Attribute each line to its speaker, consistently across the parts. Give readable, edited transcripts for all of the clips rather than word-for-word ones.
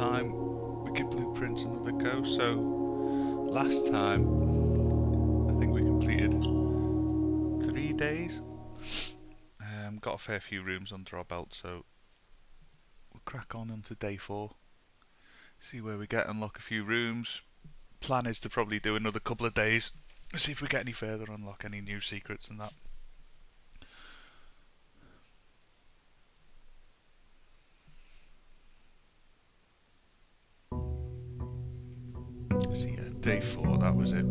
Speaker 1: time we give blueprints another go. So last time I think we completed 3 days. Got a fair few rooms under our belt, so we'll crack on into day 4. See where we get, unlock a few rooms. Plan is to probably do another couple of days. See if we get any further, unlock any new secrets and that. So yeah, day 4, that was it.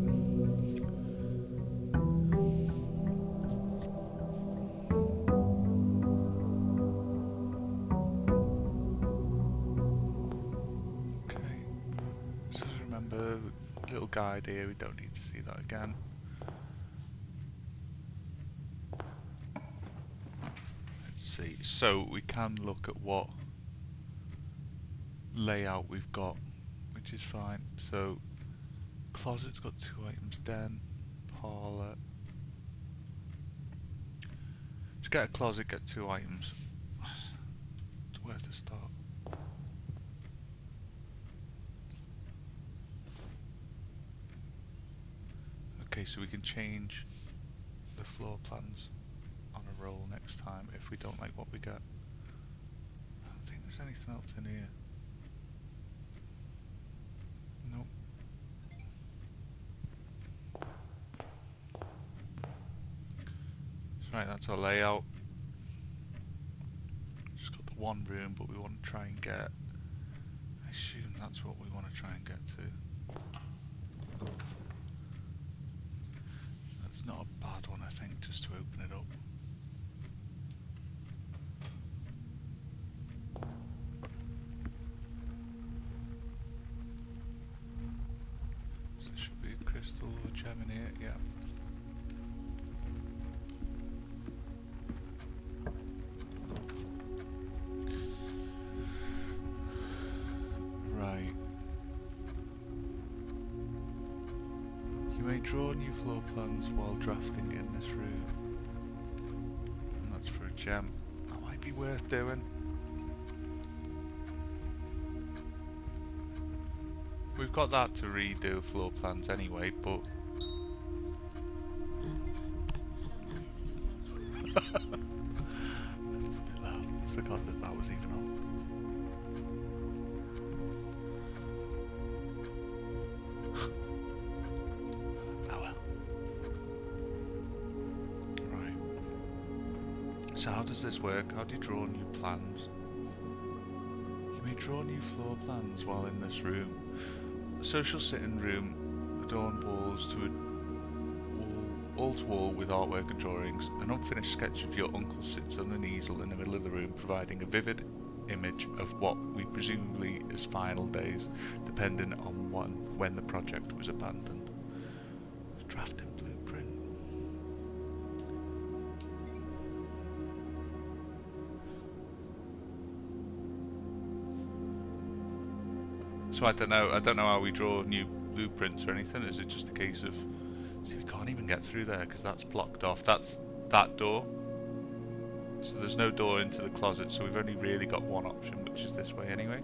Speaker 1: Okay, so remember, little guide here, we don't need to see that again. Let's see, so we can look at what layout we've got, which is fine. So closet's got 2 items, den, parlour. Just get a closet, get 2 items. Where to start? Okay, so we can change the floor plans on a roll next time if we don't like what we get. I don't think there's anything else in here. Nope. Right, that's our layout. Just got the one room, but we want to try and get, I assume that's what we want to try and get to. That's not a bad one, I think, just to open it up. So there should be a crystal or gem in here, yeah. Right. You may draw new floor plans while drafting in this room. And that's for a gem. That might be worth doing. We've got that to redo floor plans anyway, but that's a bit loud. Forgot that that was even on. Oh well. Right. So how does this work? How do you draw new plans? You may draw new floor plans while in this room. A social sitting room, adorned walls to a wall-to-wall with artwork and drawings. An unfinished sketch of your uncle sits on an easel in the middle of the room, providing a vivid image of what we presumably is final days, depending on when the project was abandoned. Drafting blueprint. So I don't know how we draw new blueprints or anything. Is it just a case of, see, we can't even get through there because that's blocked off. That's that door. So there's no door into the closet, so we've only really got one option, which is this way anyway.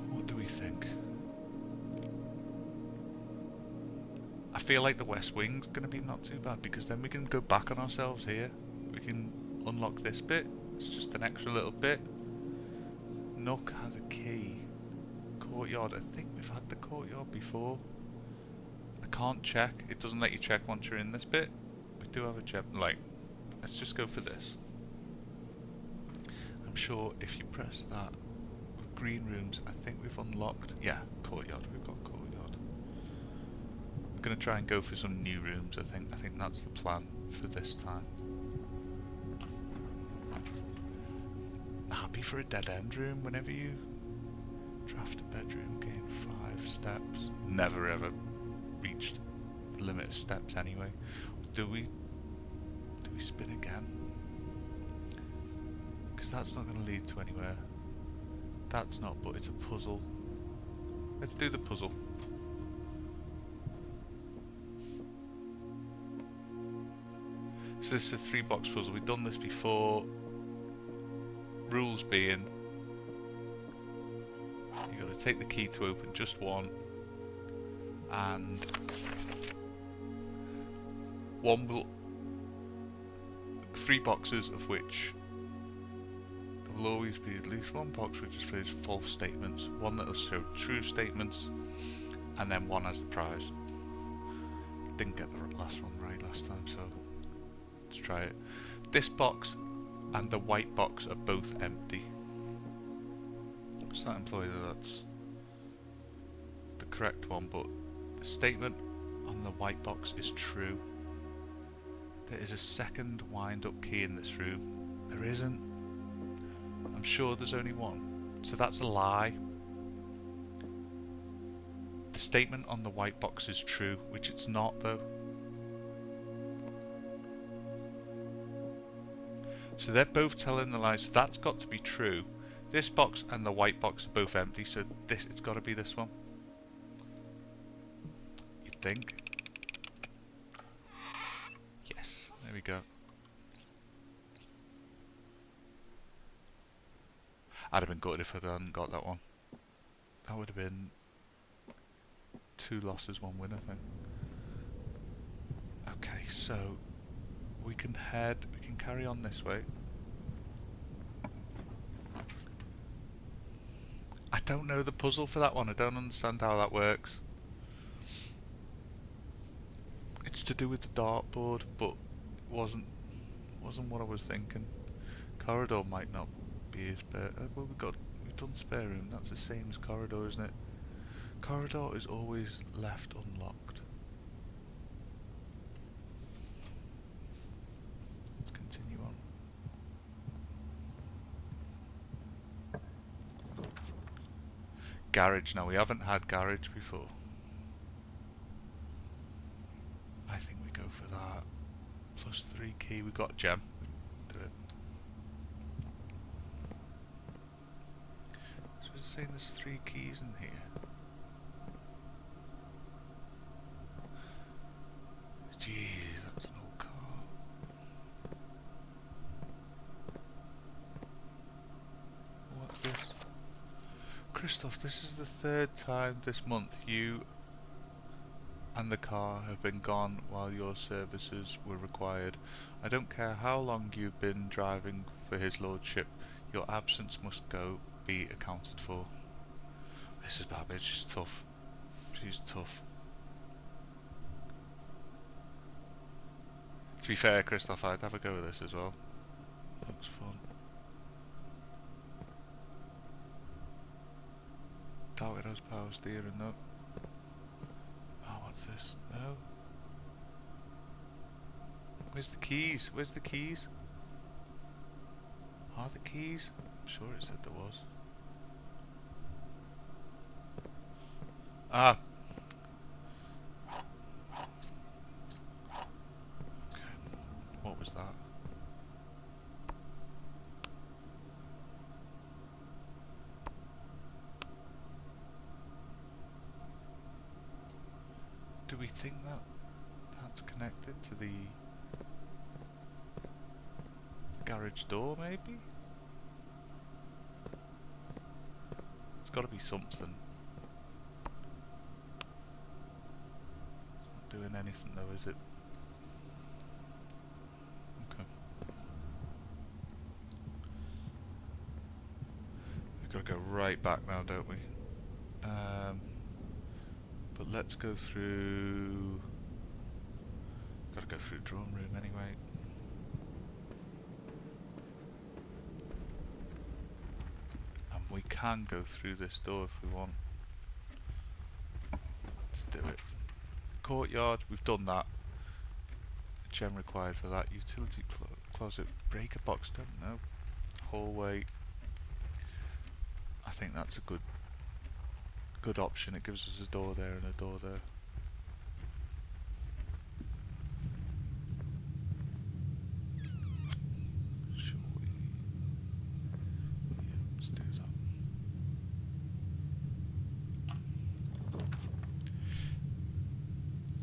Speaker 1: What do we think? I feel like the west wing's going to be not too bad, because then we can go back on ourselves here. We can unlock this bit. It's just an extra little bit. Nook has a key. Courtyard, I think we've had the courtyard before. I can't check. It doesn't let you check once you're in this bit. We do have a gem. Like, let's just go for this. I'm sure if you press that with green rooms, I think we've unlocked. Yeah, courtyard. We've got courtyard. We're gonna try and go for some new rooms. I think that's the plan for this time. Happy for a dead end room. Whenever you draft a bedroom, gain 5 steps. Never ever reached the limit of steps anyway. Do we spin again? Because that's not going to lead to anywhere. That's not, but it's a puzzle. Let's do the puzzle. So this is a 3-box puzzle. We've done this before. rules being, you got to take the key to open just one, and one will, 3 boxes of which there will always be at least one box which displays false statements, one that will show true statements, and then one as the prize. Didn't get the last one right last time, so let's try it. This box and the white box are both empty. Does that imply that that's the correct one, but the statement on the white box is true. There is a second wind-up key in this room. There isn't. I'm sure there's only one. So that's a lie. The statement on the white box is true, which it's not though. So they're both telling the lies, so that's got to be true. This box and the white box are both empty, so it's got to be this one. You'd think. Yes, there we go. I'd have been gutted if I hadn't got that one. That would have been 2 losses, 1 win, I think. Okay, so we can carry on this way. I don't know the puzzle for that one. I don't understand how that works. It's to do with the dartboard, but it wasn't what I was thinking. Corridor might not be a spare. Well, we've done spare room. That's the same as corridor, isn't it? Corridor is always left unlocked. Let's continue on. Garage. Now we haven't had garage before. I think we go for that. Plus 3 key. We got a gem. Do it. So it's saying there's 3 keys in here. Jeez, that's an old car. What's this? Christoph, this is the 3rd time this month you and the car have been gone while your services were required. I don't care how long you've been driving for his lordship, your absence must be accounted for. Mrs. Babbage, she's tough. She's tough. To be fair, Christoph, I'd have a go with this as well. Looks fun. Doubt it has power steering though. Oh, what's this? No. Where's the keys? Where's the keys? Are the keys? I'm sure it said there was. Ah. Okay. What was that? Do we think that that's connected to the garage door, maybe? It's got to be something. It's not doing anything though, is it? Okay. We've got to go right back now, don't we? But let's go through... Got to go through the drawing room anyway. And we can go through this door if we want. Let's do it. Courtyard, we've done that. A gem required for that. Utility closet, breaker box, don't know. Hallway. I think that's a good option. It gives us a door there and a door there. Shall we? Yeah, let's do that.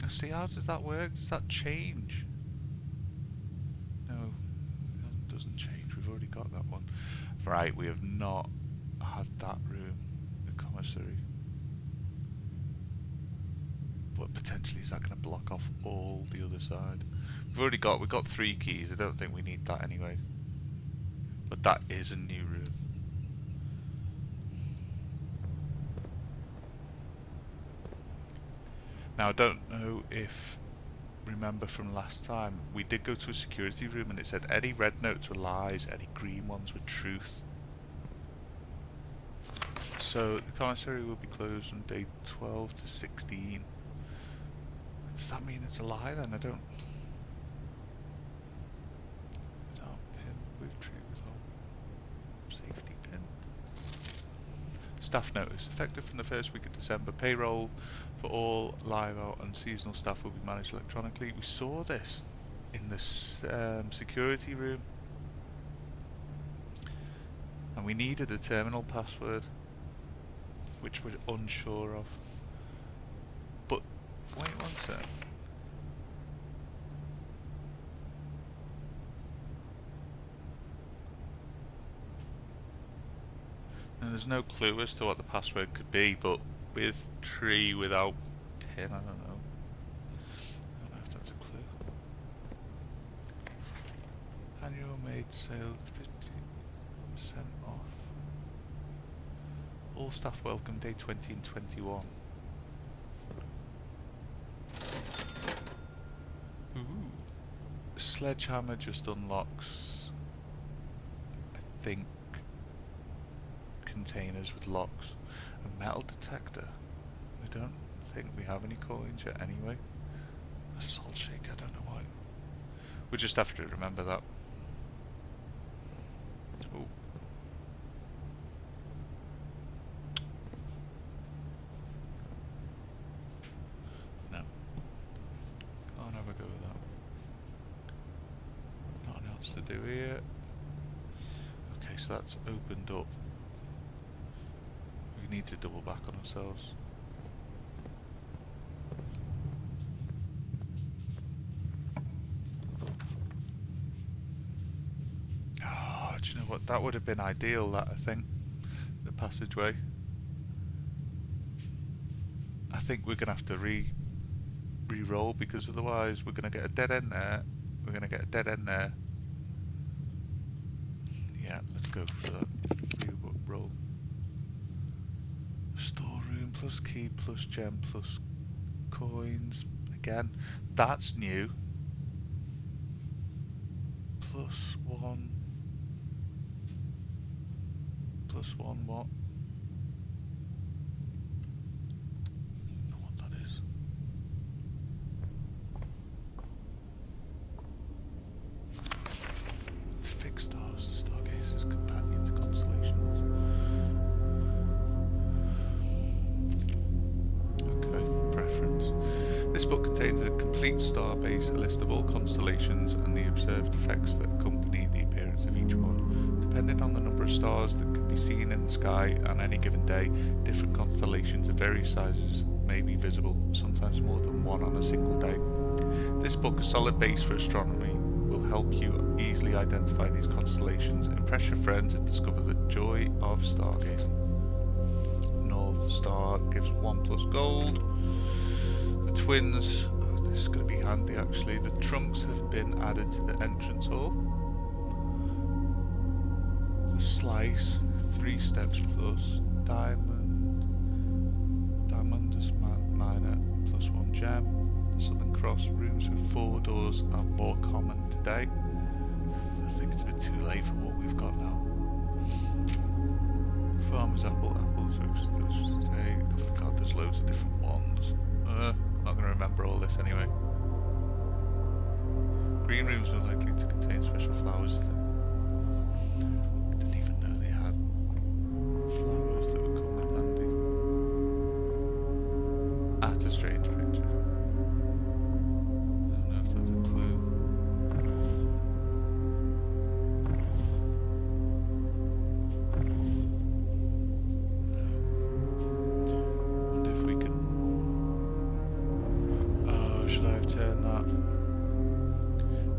Speaker 1: Now see, how does that work? Does that change? No, it doesn't change. We've already got that one. Right, we have not had that room, the commissary. But potentially is that going to block off all the other side? We've got 3 keys. I don't think we need that anyway. But that is a new room. Now I don't know if remember from last time, we did go to a security room and it said any red notes were lies, any green ones were truth. So the commissary will be closed from day 12 to 16. Does that mean it's a lie then? I don't... Without pin, with tree, without safety pin. Staff notice. Effective from the first week of December, payroll for all live out and seasonal staff will be managed electronically. We saw this in the security room. And we needed a terminal password, which we're unsure of. But, wait one sec. And there's no clue as to what the password could be, but with tree without pin, I don't know. I don't know if that's a clue. Annual made sales 50% off. All staff welcome day 20 and 21. Ooh. Sledgehammer just unlocks, I think, containers with locks. A metal detector. We don't think we have any coins yet anyway. A salt shaker, I don't know why. We just have to remember that. Ooh. No. Can't have a go with that. Nothing else to do here. Okay, so that's opened up. We need to double back on ourselves. Oh, do you know what? That would have been ideal, that, I think. The passageway. I think we're going to have to re-roll because otherwise we're going to get a dead end there. We're going to get a dead end there. Yeah, let's go for that. Re-roll. Storeroom plus key plus gem plus coins. Again, that's new. Plus 1. Plus 1 what? I don't know what that is. Fixed stars, stargazers, companions, constellations. Okay, preference. This book contains a complete star base, a list of all constellations and the observed effects that accompany the appearance of each one. Depending on the number of stars that can be seen in the sky on any given day, different constellations of various sizes may be visible, sometimes more than one on a single day. This book, a solid base for astronomy, will help you easily identify these constellations, impress your friends and discover the joy of stargazing. North Star gives 1 plus gold. The twins, oh, this is going to be handy actually. The trunks have been added to the entrance hall. The slice, 3 steps plus. Diamondus minor plus 1 gem. The Southern Cross rooms with 4 doors are more common today. I think it's a bit too late for what we've got now. Farmer's apples today. Oh my god, there's loads of different ones. I'm not going to remember all this anyway. Green rooms are likely to contain special flowers. I didn't even know they had flowers that would come in handy. That's a strange picture. I don't know if that's a clue. Wonder if we can... Oh, should I have turned that?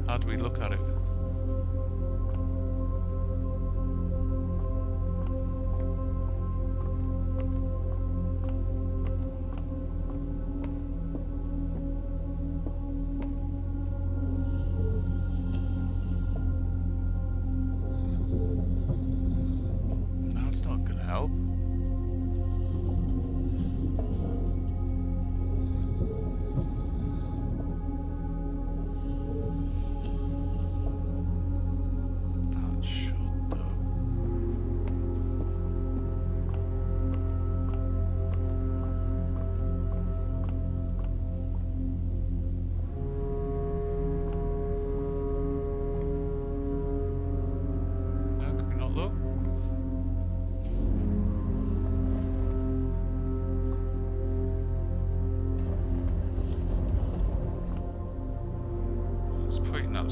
Speaker 1: How do we look at it?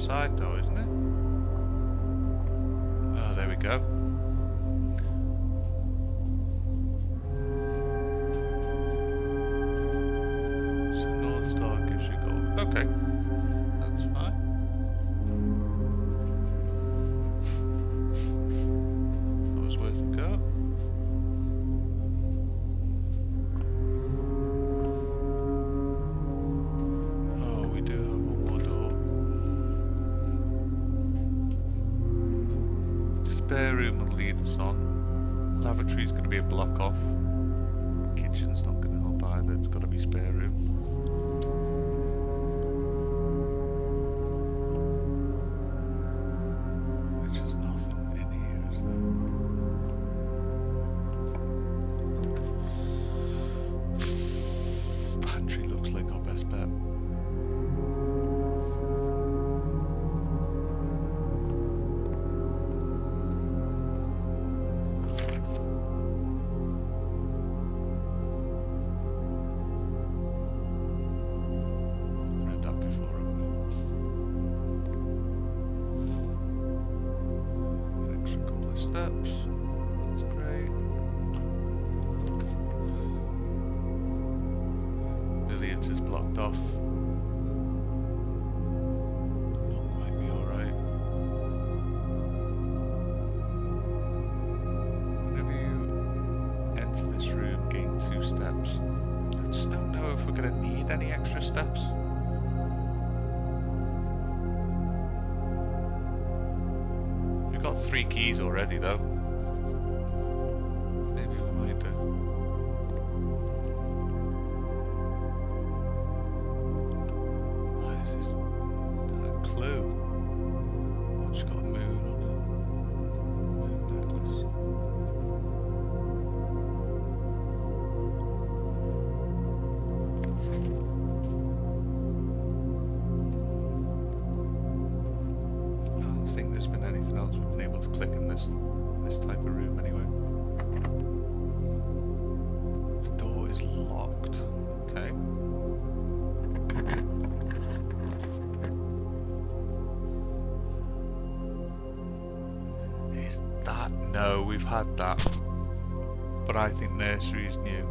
Speaker 1: side though, isn't it? Oh, there we go. So North Star gives you gold. Okay, that's fine. That was worth a go. Oh, we do have one more door. Spare room will lead us on. Lavatory's going to be a block off. Kitchen's not going to help either. It's got to be spare room. Which is nothing in here, is there? Pantry looks like our best bet. Read that before, haven't we? An extra couple of steps. That's great. Billiards is blocked off. Might be alright. Whenever you enter this room, gain 2 steps. I just don't know if we're going to need any extra steps. We've got 3 keys already though. Maybe we might do. What is this? A clue. Oh, she's got a moon on it. Moon necklace. I don't think there's been anything else we've been able to click in this type of room anyway. This door is locked. Okay. Is that? No, we've had that. But I think nursery is new.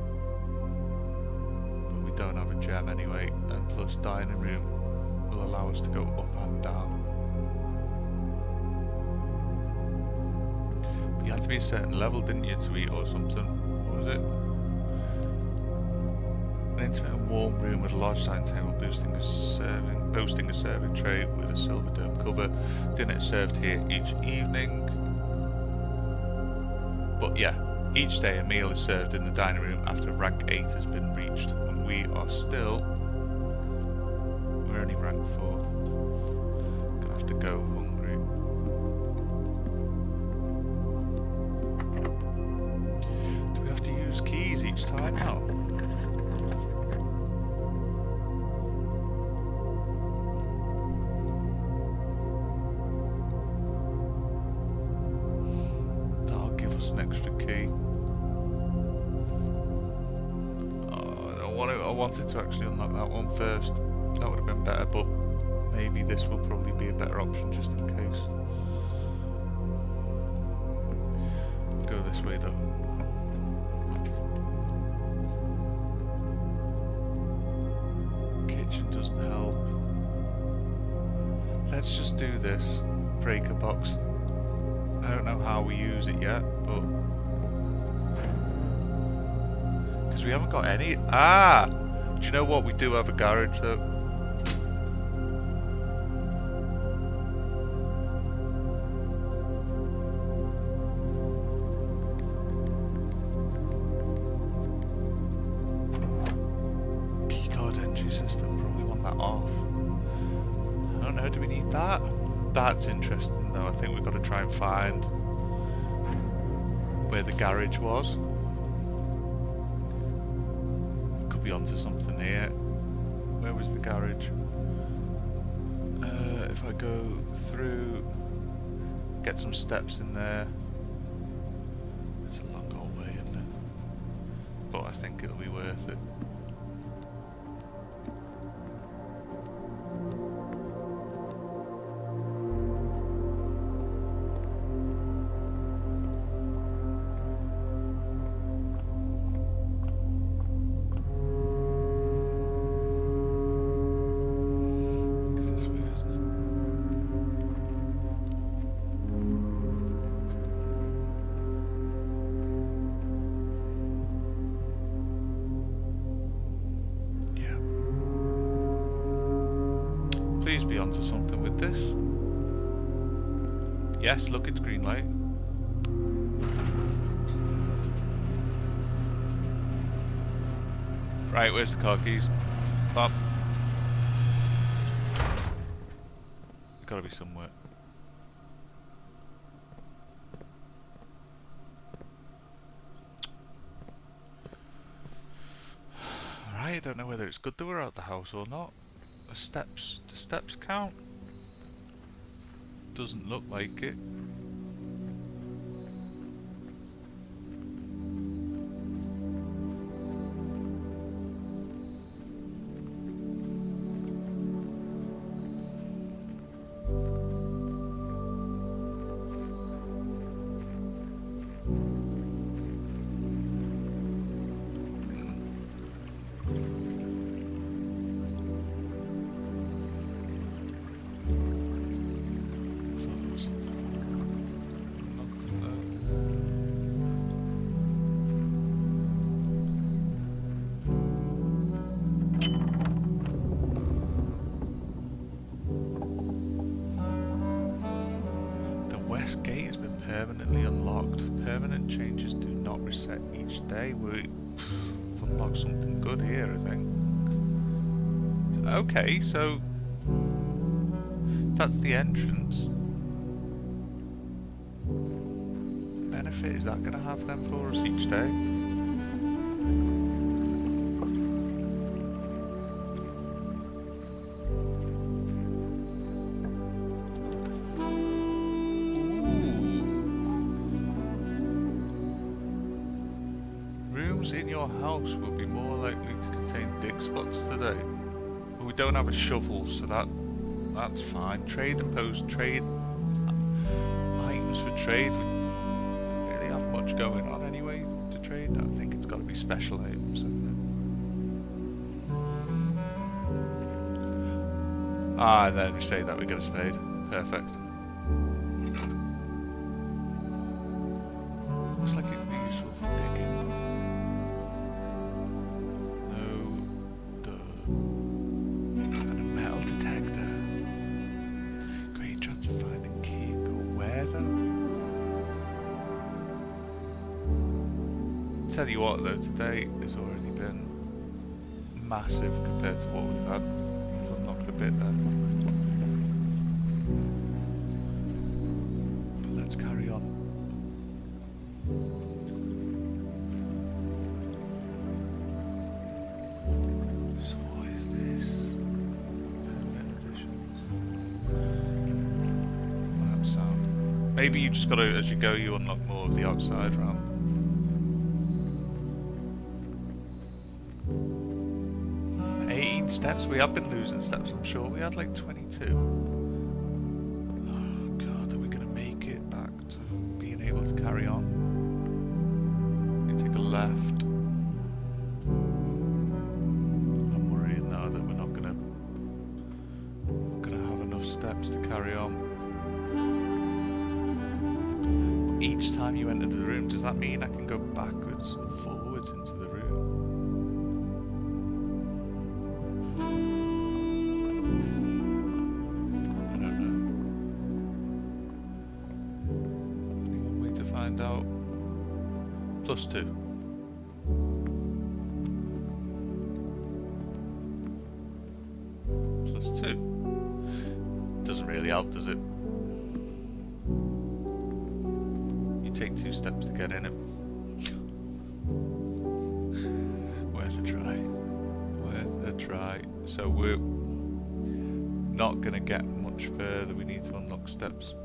Speaker 1: But we don't have a gem anyway, and plus dining room will allow us to go up and down. You had to be a certain level, didn't you, to eat or something? What was it? An intimate and warm room with a large dining table boasting a serving tray with a silver dome cover. Dinner is served here each evening. But yeah, each day a meal is served in the dining room after rank 8 has been reached. And we're only rank 4. Gonna have to go hungry. Do we have to use keys each time now? That'll give us an extra key. I wanted to actually unlock that one first. That would have been better, but maybe this will probably be a better option just in case. We'll go this way though. Kitchen doesn't help. Let's just do this. Breaker box. I don't know how we use it yet, but because we haven't got any. Ah! Do you know what? We do have a garage though. Keycard entry system. Probably want that off. I don't know. Do we need that? That's interesting though. I think we've got to try and find where the garage was. Be onto something here. Where was the garage? If I go through, get some steps in there. It's a long old way, isn't it? But I think it'll be worth it. Yes, look, it's green light. Right, where's the car keys? Bob. They've got to be somewhere. Right, I don't know whether it's good that we're out the house or not. The steps count? Doesn't look like it. Gate has been permanently unlocked. Permanent changes do not reset each day. We've unlocked something good here, I think. Okay, so that's the entrance. Benefit is that going to have them for us each day? In your house will be more likely to contain dig spots today. But we don't have a shovel, so that's fine. Trade and post trade items for trade. We don't really have much going on anyway to trade. I think it's got to be special items. And then we say that we get a spade. Perfect. Looks like it'd be useful for digging. Tell you what though, today has already been massive compared to what we've had. We've unlocked a bit there. But let's carry on. So what is this? Permanent additions. Well, that sound. Maybe you just gotta, as you go, you unlock more of the outside ramp. 18 steps? We have been losing steps, I'm sure. We had like 22. Oh god, are we going to make it back to being able to carry on? We take a left. I'm worrying now that we're not going to have enough steps to carry on. But each time you enter the room, does that mean I can go backwards and forwards into the room? +2. +2. Doesn't really help, does it? You take 2 steps to get in it. Worth a try. Worth a try. So we're not going to get much further. We need to unlock steps. So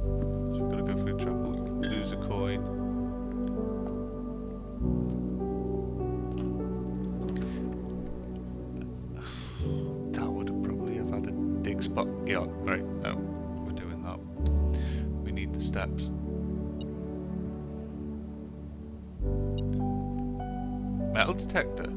Speaker 1: we've got to go through trouble. Lose a coin. Spot. Yeah, right, no, we're doing that. We need the steps. Metal detector.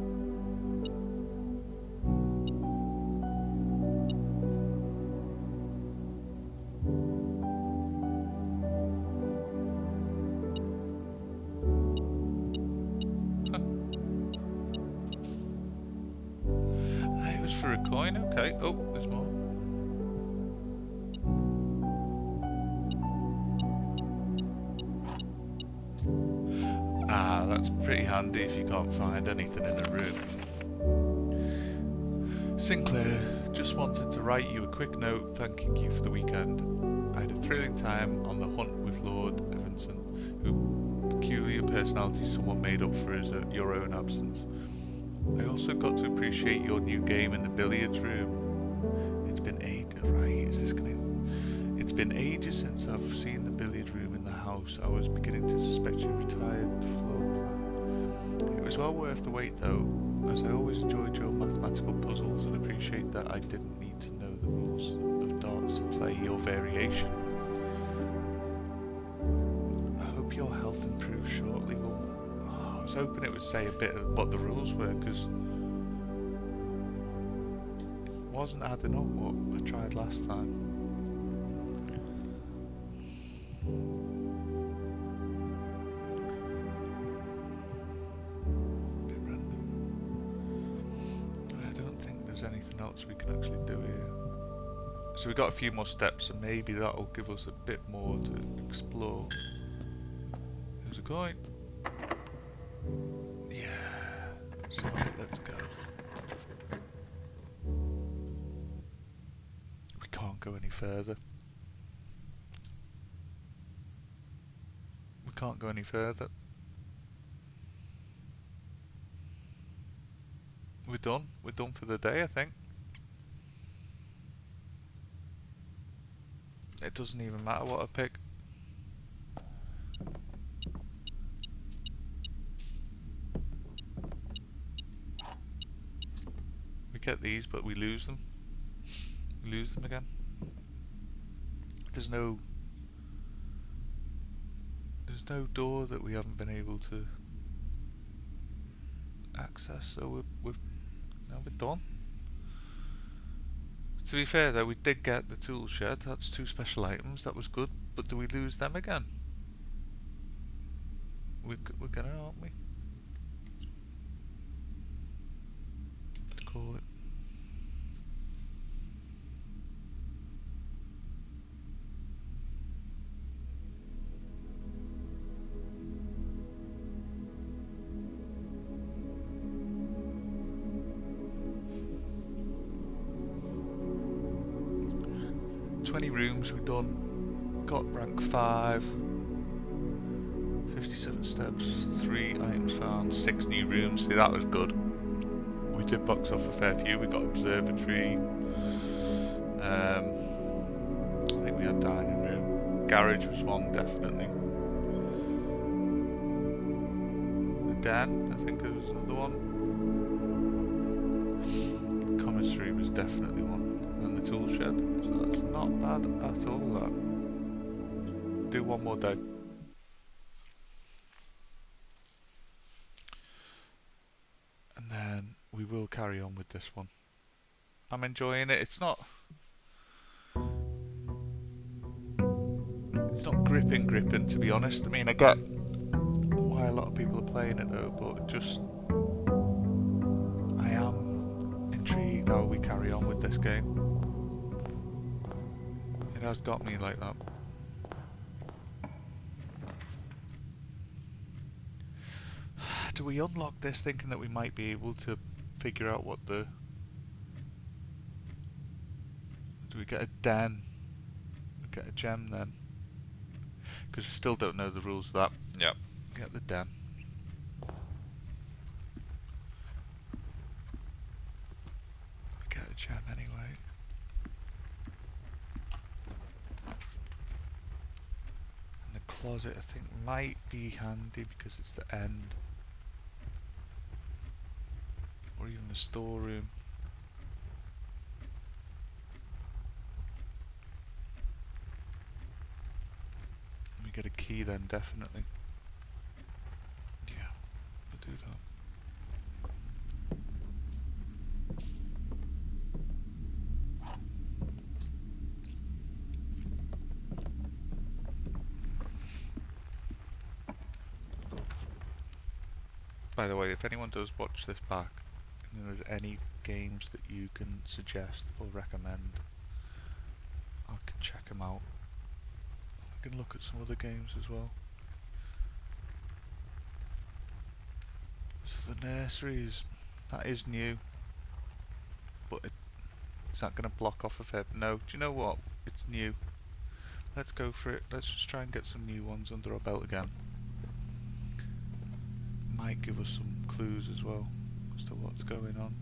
Speaker 1: Huh. It was for a coin, okay. Oh, there's more. can't find anything in a room. Sinclair, just wanted to write you a quick note thanking you for the weekend. I had a thrilling time on the hunt with Lord Evanson, whose peculiar personality somewhat made up for your own absence. I also got to appreciate your new game in the billiards room. It's been ages since I've seen the billiard room in the house. I was beginning to suspect you retired floor plan. It was well worth the wait though, as I always enjoyed your mathematical puzzles and appreciate that I didn't need to know the rules of darts to play your variation. I hope your health improves shortly. Well, I was hoping it would say a bit of what the rules were, because it wasn't adding up what I tried last time. Anything else we can actually do here? So we got a few more steps, and maybe that'll give us a bit more to explore. Here's a coin. Yeah. So let's go. We can't go any further. We can't go any further. We're done. We're done for the day, I think. It doesn't even matter what I pick. We get these, but we lose them. We lose them again. There's no door that we haven't been able to access, so we're done. To be fair though, we did get the tool shed. That's 2 special items. That was good. But do we lose them again? We're gonna, aren't we? Let's call it. Rooms we've done. Got rank 5. 57 steps. 3 items found. 6 new rooms. See, that was good. We did box off a fair few. We got observatory. I think we had dining room. Garage was one, definitely. The den, I think there was another one. Commissary was definitely one. And the tool shed. So that's not bad at all, that. Do one more day. And then we will carry on with this one. I'm enjoying it. It's not gripping to be honest. I mean, I get why a lot of people are playing it though, but just I am intrigued how we carry on with this game. It has got me like that. Do we unlock this thinking that we might be able to figure out what the... Do we get a den? We get a gem then? Because we still don't know the rules of that. Yep. Get the den. We get a gem anyway. And the closet I think might be handy because it's the end. Or even the storeroom. We get a key then, definitely. Yeah, we'll do that. By the way, if anyone does watch this back, and there's any games that you can suggest or recommend, I can check them out. I can look at some other games as well. So the nurseries, that is new, but is that going to block off of it? No. Do you know what? It's new. Let's go for it. Let's just try and get some new ones under our belt again. Might give us some clues as well as to what's going on.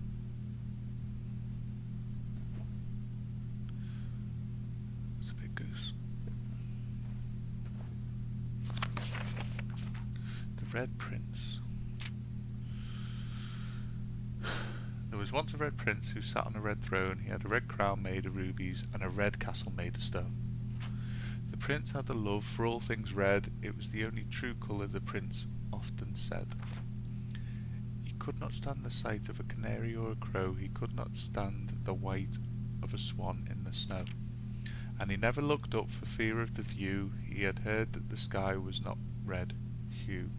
Speaker 1: It's a big goose. The Red Prince. There was once a red prince who sat on a red throne. He had a red crown made of rubies and a red castle made of stone. The prince had a love for all things red. It was the only true colour, the prince often said. He could not stand the sight of a canary or a crow. He could not stand the white of a swan in the snow. And he never looked up for fear of the view. He had heard that the sky was not red hue.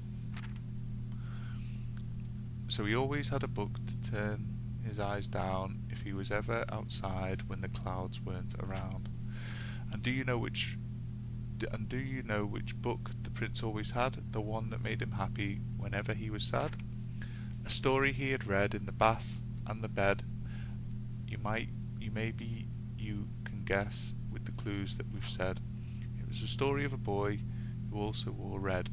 Speaker 1: So he always had a book to turn his eyes down if he was ever outside when the clouds weren't around. And do you know which book the prince always had? The one that made him happy whenever he was sad? A story he had read in the bath and the bed. You can guess with the clues that we've said. It was a story of a boy who also wore red,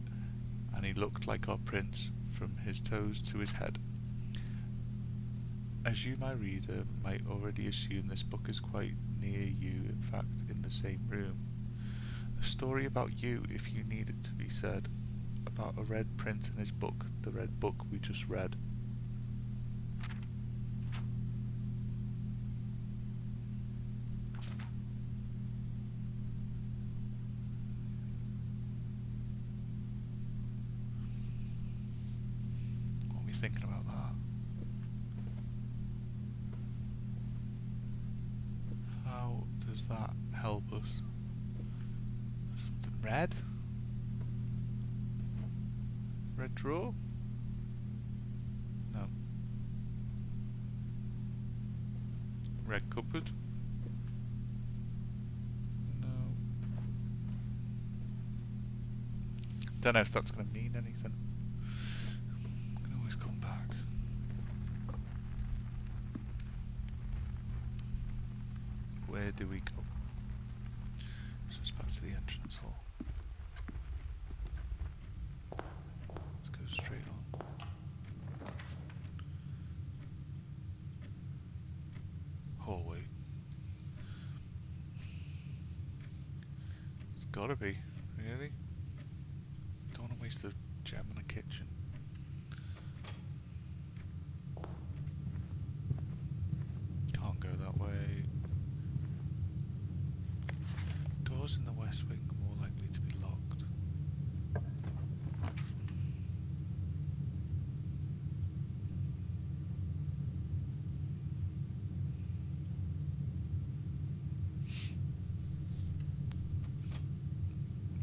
Speaker 1: and he looked like our prince from his toes to his head. As you, my reader, might already assume, this book is quite near you, in fact, in the same room. A story about you, if you need it to be said, about a red prince and his book, the red book we just read. What are we thinking about that? How does that help us? Something red? Red drawer? No. Red cupboard? No. Don't know if that's going to mean anything. I can always come back. Where do we go? So it's back to the entrance hall. Let's go straight on. Hallway. It's gotta be. Really? Don't want to waste a gem in a kitchen. Can't go that way. Doors in the west wing are more likely to be locked.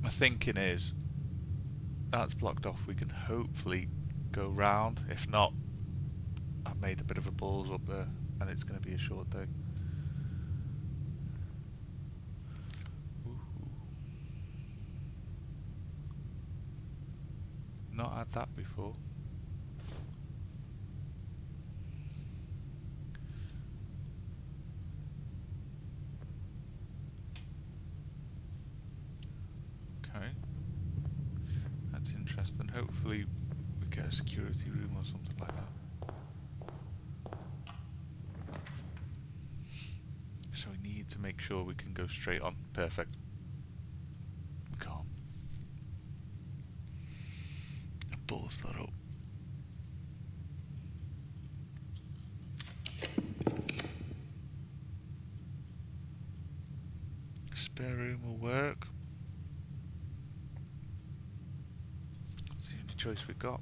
Speaker 1: My thinking is that's blocked off. We can hopefully go round. If not, I've made a bit of a balls up there and it's going to be a short day. Ooh. Not had that before. Okay. That's interesting. Hopefully we get a security room or something like that. So we need to make sure we can go straight on. Perfect. We can't. Balls that up. Spare room will work. That's the only choice we've got.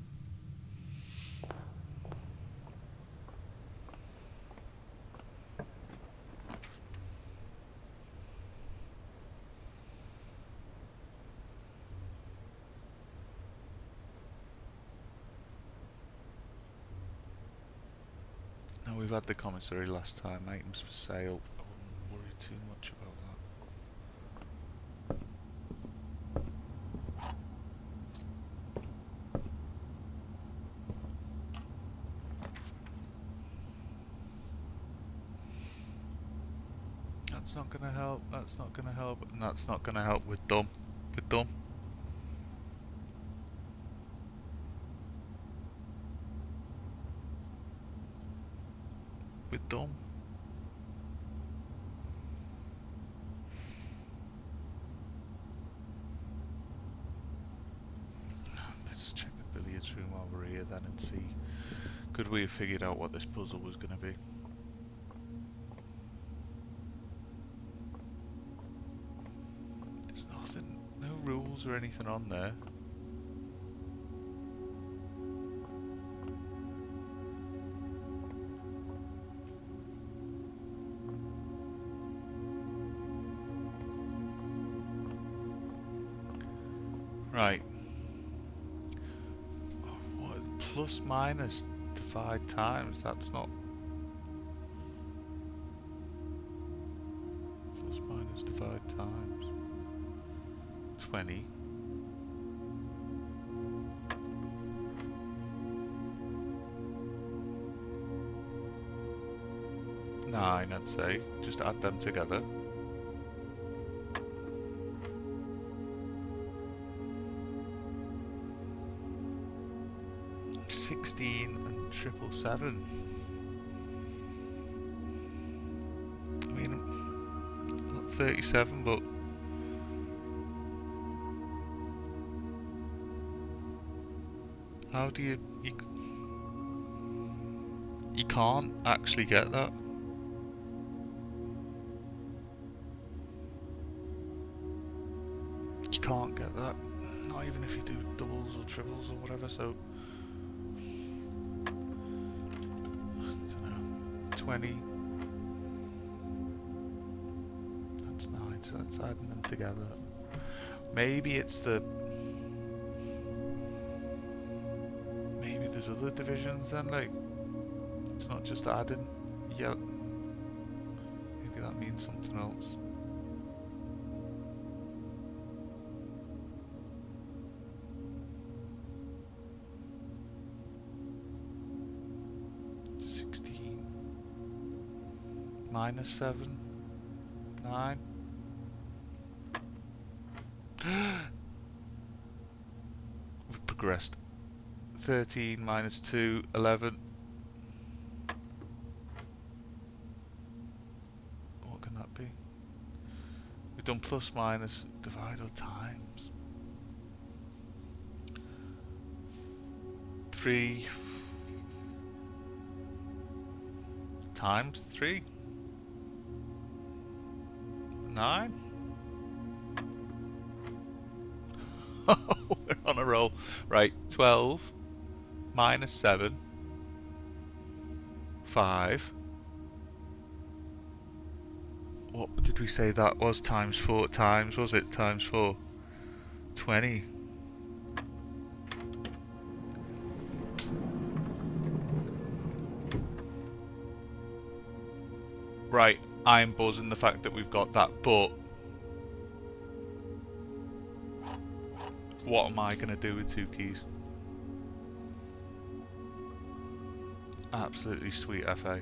Speaker 1: Now we've had the commissary last time, items for sale. I wouldn't worry too much about that. That's not gonna help. That's not gonna help. And that's not gonna help. We're done. We're done. We're done. Let's check the billiards room while we're here then and see. Could we have figured out what this puzzle was gonna be? There's nothing, no rules or anything on there. Right. What? Plus minus divide times. That's not. Plus minus divide times. 20. Nine, I'd say. Just add them together. And 777. I mean, not 37, but how do you can't actually get that. You can't get that. Not even if you do doubles or triples or whatever. So. 20. That's 9, so that's adding them together. Maybe it's the. Maybe there's other divisions then, like. It's not just adding. Yeah. Maybe that means something else. Minus 7, 9. We've progressed. 13 minus 2, 11. What can that be? We've done plus minus divide or times. 3 times 3. 9? We're on a roll. Right, 12 minus 7. 5. What did we say that was? Times 4 times, was it? Times 4. 20. Right, I'm buzzing the fact that we've got that, but what am I going to do with 2 keys? Absolutely sweet FA.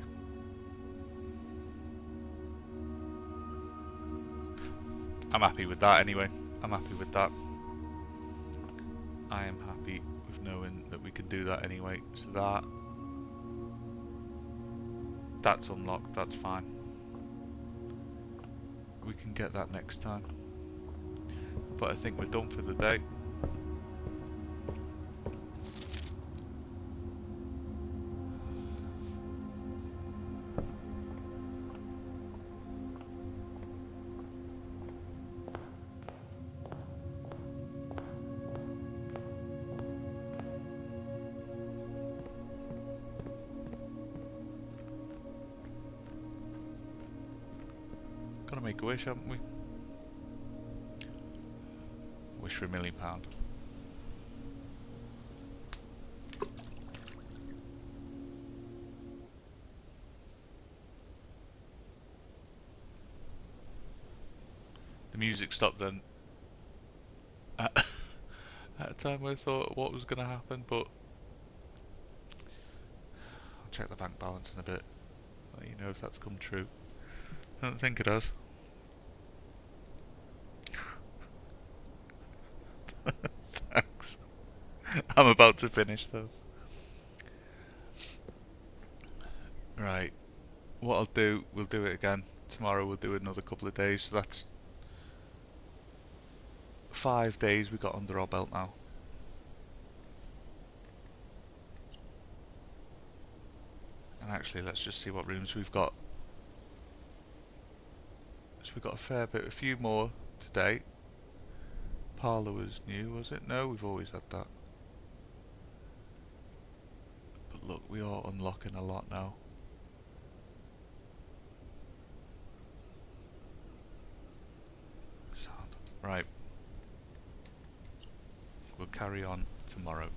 Speaker 1: I'm happy with that anyway. I'm happy with that. I am happy with knowing that we can do that anyway. So that's unlocked, that's fine. We can get that next time. But I think we're done for the day. Gotta make a wish, haven't we? Wish for £1 million. The music stopped then. At a time I thought what was gonna happen, but I'll check the bank balance in a bit. Let you know if that's come true. I don't think it has. Thanks. I'm about to finish though. Right. What I'll do, we'll do it again. Tomorrow we'll do another couple of days. So that's 5 days we got under our belt now. And actually, let's just see what rooms we've got. So we've got a fair bit, a few more today. Parlour was new, was it? No, we've always had that. But look, we are unlocking a lot now. Sound. Right. We'll carry on tomorrow.